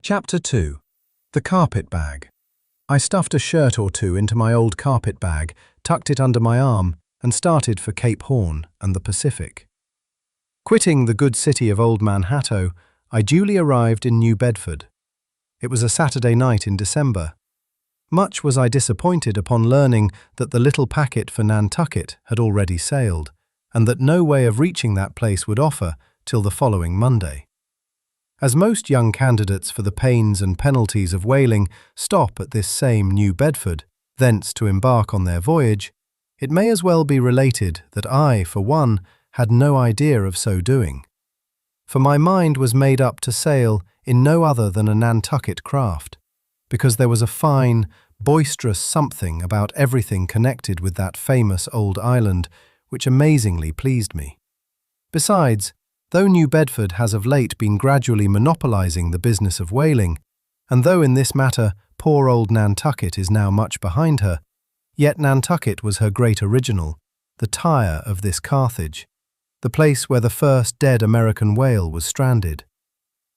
Chapter 2. The Carpet Bag. I stuffed a shirt or two into my old carpet bag, tucked it under my arm, and started for Cape Horn and the Pacific. Quitting the good city of old Manhatto, I duly arrived in New Bedford. It was a Saturday night in December. Much was I disappointed upon learning that the little packet for Nantucket had already sailed, and that no way of reaching that place would offer till the following Monday. As most young candidates for the pains and penalties of whaling stop at this same New Bedford, thence to embark on their voyage, it may as well be related that I, for one, had no idea of so doing. For my mind was made up to sail in no other than a Nantucket craft, because there was a fine, boisterous something about everything connected with that famous old island which amazingly pleased me. Besides, though New Bedford has of late been gradually monopolizing the business of whaling, and though in this matter poor old Nantucket is now much behind her, yet Nantucket was her great original, the Tyre of this Carthage, the place where the first dead American whale was stranded.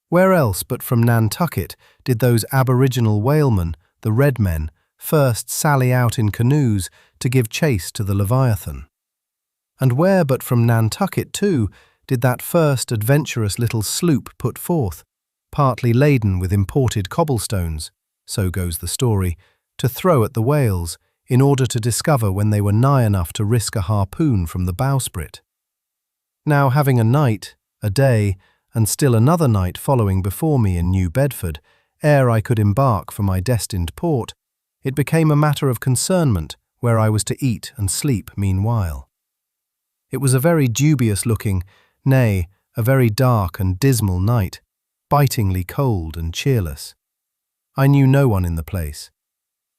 Where else but from Nantucket did those aboriginal whalemen, the Red Men, first sally out in canoes to give chase to the Leviathan? And where but from Nantucket, too, did that first adventurous little sloop put forth, partly laden with imported cobblestones, so goes the story, to throw at the whales, in order to discover when they were nigh enough to risk a harpoon from the bowsprit. Now, having a night, a day, and still another night following before me in New Bedford, ere I could embark for my destined port, it became a matter of concernment where I was to eat and sleep meanwhile. It was a very dubious-looking, nay, a very dark and dismal night, bitingly cold and cheerless. I knew no one in the place.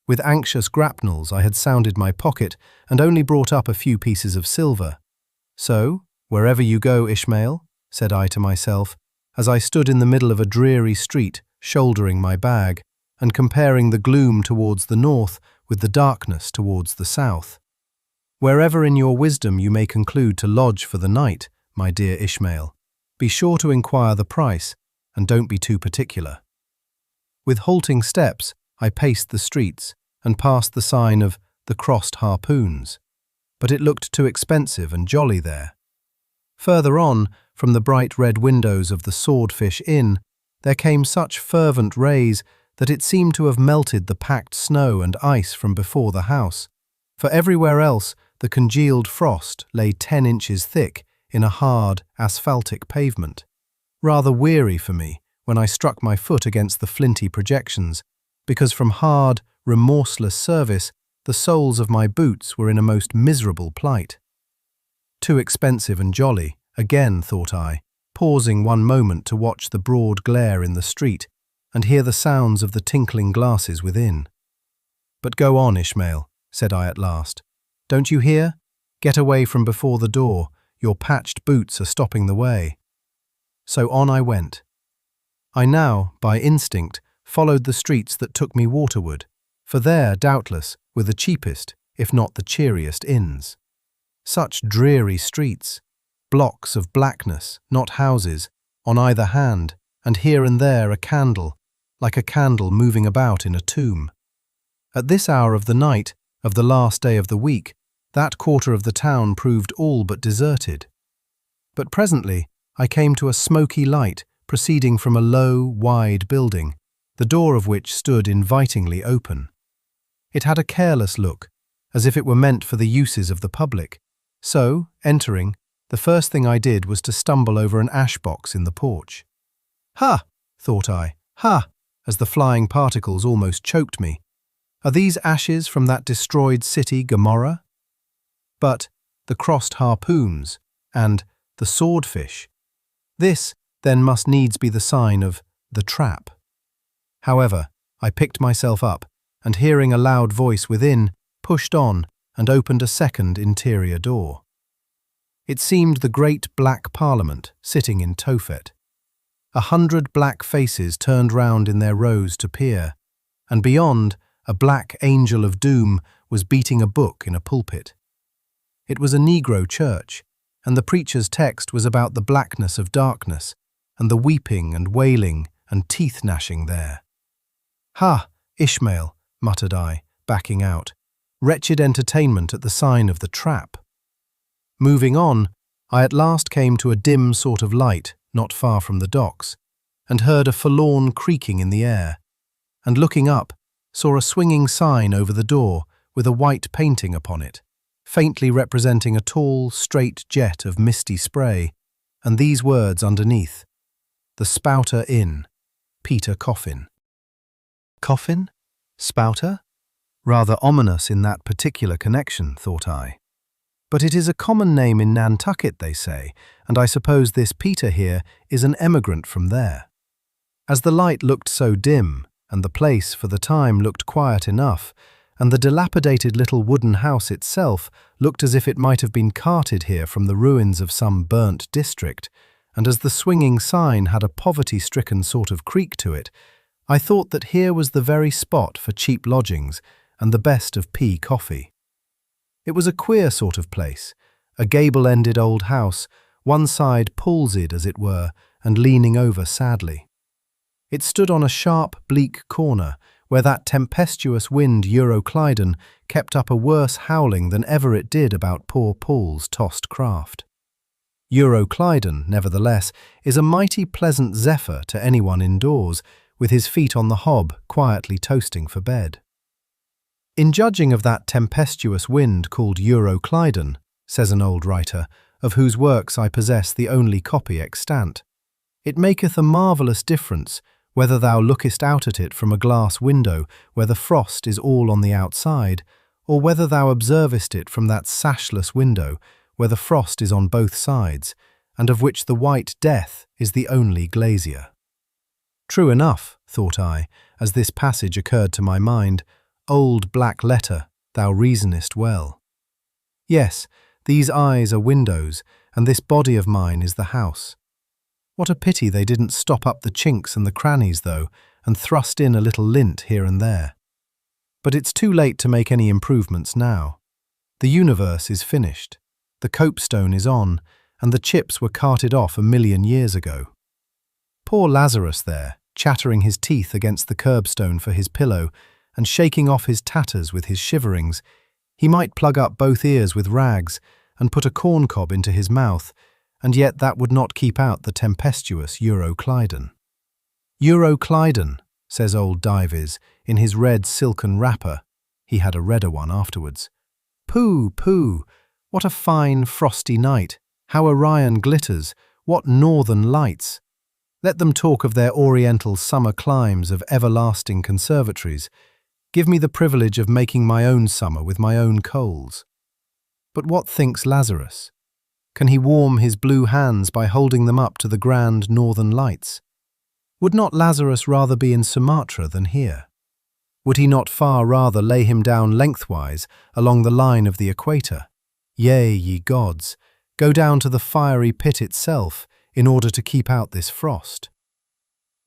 With anxious grapnels I had sounded my pocket and only brought up a few pieces of silver. So, wherever you go, Ishmael, said I to myself, as I stood in the middle of a dreary street, shouldering my bag, and comparing the gloom towards the north with the darkness towards the south. Wherever in your wisdom you may conclude to lodge for the night, my dear Ishmael, be sure to inquire the price, and don't be too particular. With halting steps, I paced the streets and passed the sign of the Crossed Harpoons, but it looked too expensive and jolly there. Further on, from the bright red windows of the Swordfish Inn, there came such fervent rays that it seemed to have melted the packed snow and ice from before the house, for everywhere else the congealed frost lay 10 inches thick in a hard, asphaltic pavement, rather weary for me when I struck my foot against the flinty projections, because from hard, remorseless service the soles of my boots were in a most miserable plight. Too expensive and jolly, again, thought I, pausing one moment to watch the broad glare in the street and hear the sounds of the tinkling glasses within. But go on, Ishmael, said I at last. Don't you hear? Get away from before the door. Your patched boots are stopping the way. So on I went. I now, by instinct, followed the streets that took me waterward, for there, doubtless, were the cheapest, if not the cheeriest inns. Such dreary streets, blocks of blackness, not houses, on either hand, and here and there a candle, like a candle moving about in a tomb. At this hour of the night, of the last day of the week, that quarter of the town proved all but deserted. But presently I came to a smoky light proceeding from a low, wide building, the door of which stood invitingly open. It had a careless look, as if it were meant for the uses of the public. So, entering, the first thing I did was to stumble over an ash box in the porch. Ha! thought I, ha! as the flying particles almost choked me. Are these ashes from that destroyed city Gomorrah? But the Crossed Harpoons and the Swordfish. This, then, must needs be the sign of the trap. However, I picked myself up, and hearing a loud voice within, pushed on and opened a second interior door. It seemed the great black Parliament sitting in Tophet. 100 black faces turned round in their rows to peer, and beyond, a black angel of doom was beating a book in a pulpit. It was a Negro church, and the preacher's text was about the blackness of darkness, and the weeping and wailing and teeth gnashing there. "Ha, Ishmael," muttered I, backing out. "Wretched entertainment at the sign of the trap." Moving on, I at last came to a dim sort of light not far from the docks, and heard a forlorn creaking in the air, and looking up, saw a swinging sign over the door with a white painting upon it, faintly representing a tall, straight jet of misty spray, and these words underneath: "The Spouter-Inn, Peter Coffin." Coffin? Spouter? Rather ominous in that particular connection, thought I. But it is a common name in Nantucket, they say, and I suppose this Peter here is an emigrant from there. As the light looked so dim, and the place for the time looked quiet enough, and the dilapidated little wooden house itself looked as if it might have been carted here from the ruins of some burnt district, and as the swinging sign had a poverty-stricken sort of creak to it, I thought that here was the very spot for cheap lodgings and the best of pea coffee. It was a queer sort of place, a gable-ended old house, one side palsied as it were, and leaning over sadly. It stood on a sharp, bleak corner, where that tempestuous wind Euroclydon kept up a worse howling than ever it did about poor Paul's tossed craft. Euroclydon, nevertheless, is a mighty pleasant zephyr to anyone indoors, with his feet on the hob, quietly toasting for bed. In judging of that tempestuous wind called Euroclydon, says an old writer, of whose works I possess the only copy extant, it maketh a marvellous difference whether thou lookest out at it from a glass window where the frost is all on the outside, or whether thou observest it from that sashless window where the frost is on both sides, and of which the white death is the only glazier. True enough, thought I, as this passage occurred to my mind, old black letter, thou reasonest well. Yes, these eyes are windows, and this body of mine is the house. What a pity they didn't stop up the chinks and the crannies, though, and thrust in a little lint here and there. But it's too late to make any improvements now. The universe is finished, the copestone is on, and the chips were carted off 1,000,000 years ago. Poor Lazarus there, chattering his teeth against the curbstone for his pillow, and shaking off his tatters with his shiverings, he might plug up both ears with rags and put a corncob into his mouth, and yet that would not keep out the tempestuous Euroclydon. Euroclydon, says old Dives, in his red silken wrapper. He had a redder one afterwards. Pooh, pooh! What a fine frosty night! How Orion glitters! What northern lights! Let them talk of their oriental summer climes of everlasting conservatories. Give me the privilege of making my own summer with my own coals. But what thinks Lazarus? Can he warm his blue hands by holding them up to the grand northern lights? Would not Lazarus rather be in Sumatra than here? Would he not far rather lay him down lengthwise along the line of the equator? Yea, ye gods, go down to the fiery pit itself in order to keep out this frost.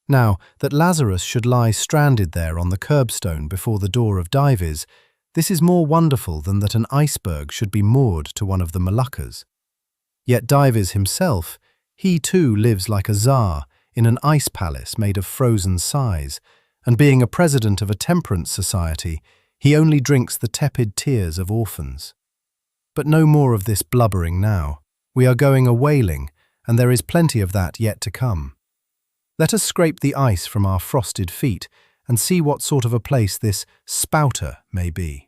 Now, that Lazarus should lie stranded there on the curbstone before the door of Dives, this is more wonderful than that an iceberg should be moored to one of the Moluccas. Yet Dives himself, he too lives like a czar in an ice palace made of frozen sighs, and being a president of a temperance society, he only drinks the tepid tears of orphans. But no more of this blubbering now. We are going a-whaling, and there is plenty of that yet to come. Let us scrape the ice from our frosted feet and see what sort of a place this Spouter may be.